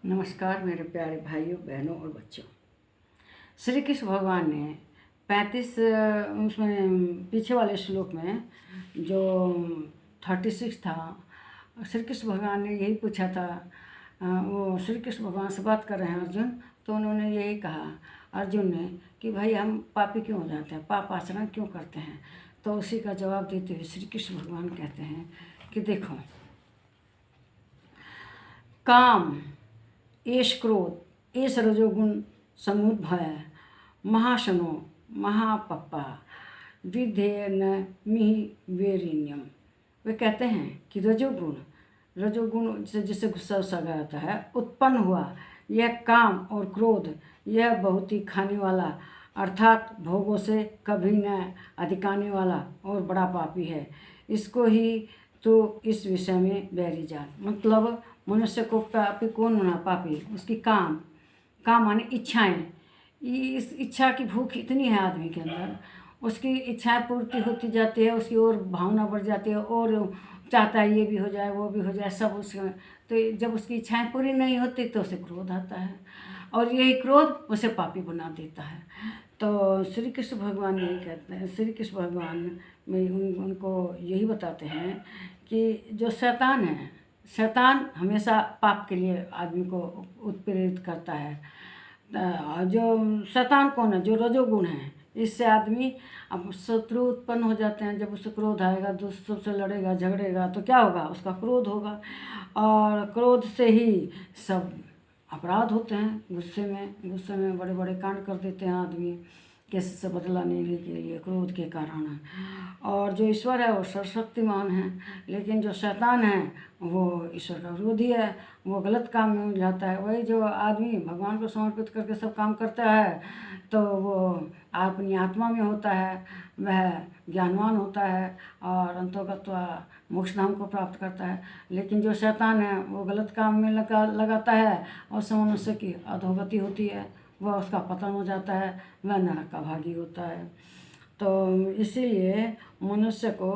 नमस्कार मेरे प्यारे भाइयों बहनों और बच्चों। श्री कृष्ण भगवान ने 35 उसमें पीछे वाले श्लोक में जो 36 था, श्री कृष्ण भगवान ने यही पूछा था। वो श्री कृष्ण भगवान से बात कर रहे हैं अर्जुन, तो उन्होंने यही कहा अर्जुन ने कि भाई हम पापी क्यों हो जाते हैं, पाप आचरण क्यों करते हैं। तो उसी का जवाब देते हुए श्री कृष्ण भगवान कहते हैं कि देखो, काम, एष क्रोध, एष रजोगुण समुद्भय महाशनो महापप्पा विधेन मिहि वेरिण्यम। वे कहते हैं कि रजोगुण से जिससे गुस्सा उस्सा आता है उत्पन्न हुआ यह काम और क्रोध, यह बहुत ही खाने वाला अर्थात भोगों से कभी न अधिकाने वाला और बड़ा पापी है। इसको ही तो इस विषय में बैरी जान। मतलब मनुष्य को पापी कौन होना, पापी उसकी काम माने इच्छाएं। इस इच्छा की भूख इतनी है आदमी के अंदर, उसकी इच्छाएं पूर्ति होती जाती है, उसकी और भावना बढ़ जाती है और चाहता है ये भी हो जाए वो भी हो जाए सब उसमें। तो जब उसकी इच्छाएं पूरी नहीं होती तो उसे क्रोध आता है और यही क्रोध उसे पापी बना देता है। तो श्री कृष्ण भगवान यही कहते हैं, श्री कृष्ण भगवान में उनको यही बताते हैं कि जो शैतान है, शैतान हमेशा पाप के लिए आदमी को उत्प्रेरित करता है। जो शैतान कौन है, जो रजोगुण है, इससे आदमी अब शत्रु उत्पन्न हो जाते हैं। जब उसे क्रोध आएगा, दोस्तों से लड़ेगा झगड़ेगा तो क्या होगा, उसका क्रोध होगा और क्रोध से ही सब अपराध होते हैं। गुस्से में बड़े बड़े कांड कर देते हैं आदमी किसी से बदला लेने के लिए, क्रोध के कारण। और जो ईश्वर है वो सर्वशक्तिमान है, लेकिन जो शैतान है वो ईश्वर का विरोधी है, वो गलत काम में उलझाता है। वही जो आदमी भगवान को समर्पित करके सब काम करता है तो वो अपनी आत्मा में होता है, वह ज्ञानवान होता है और अंतोगत्वा मोक्ष धाम को प्राप्त करता है। लेकिन जो शैतान है वो गलत काम में लगाता है और मनुष्य की अधोगति होती है, वह उसका पतन हो जाता है, वह नरक का भागी होता है। तो इसीलिए मनुष्य को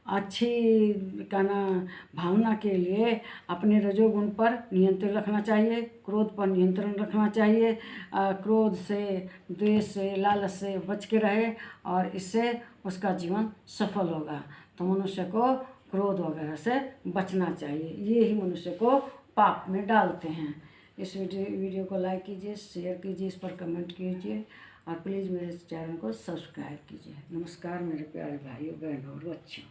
अच्छी भावना के लिए अपने रजोगुण पर नियंत्रण रखना चाहिए, क्रोध पर नियंत्रण रखना चाहिए। क्रोध से, द्वेष से, लालच से बच के रहे और इससे उसका जीवन सफल होगा। तो मनुष्य को क्रोध वगैरह से बचना चाहिए, ये ही मनुष्य को पाप में डालते हैं। इस वीडियो को लाइक कीजिए, शेयर कीजिए, इस पर कमेंट कीजिए और प्लीज़ मेरे चैनल को सब्सक्राइब कीजिए। नमस्कार मेरे प्यारे भाइयों बहनों और बच्चों।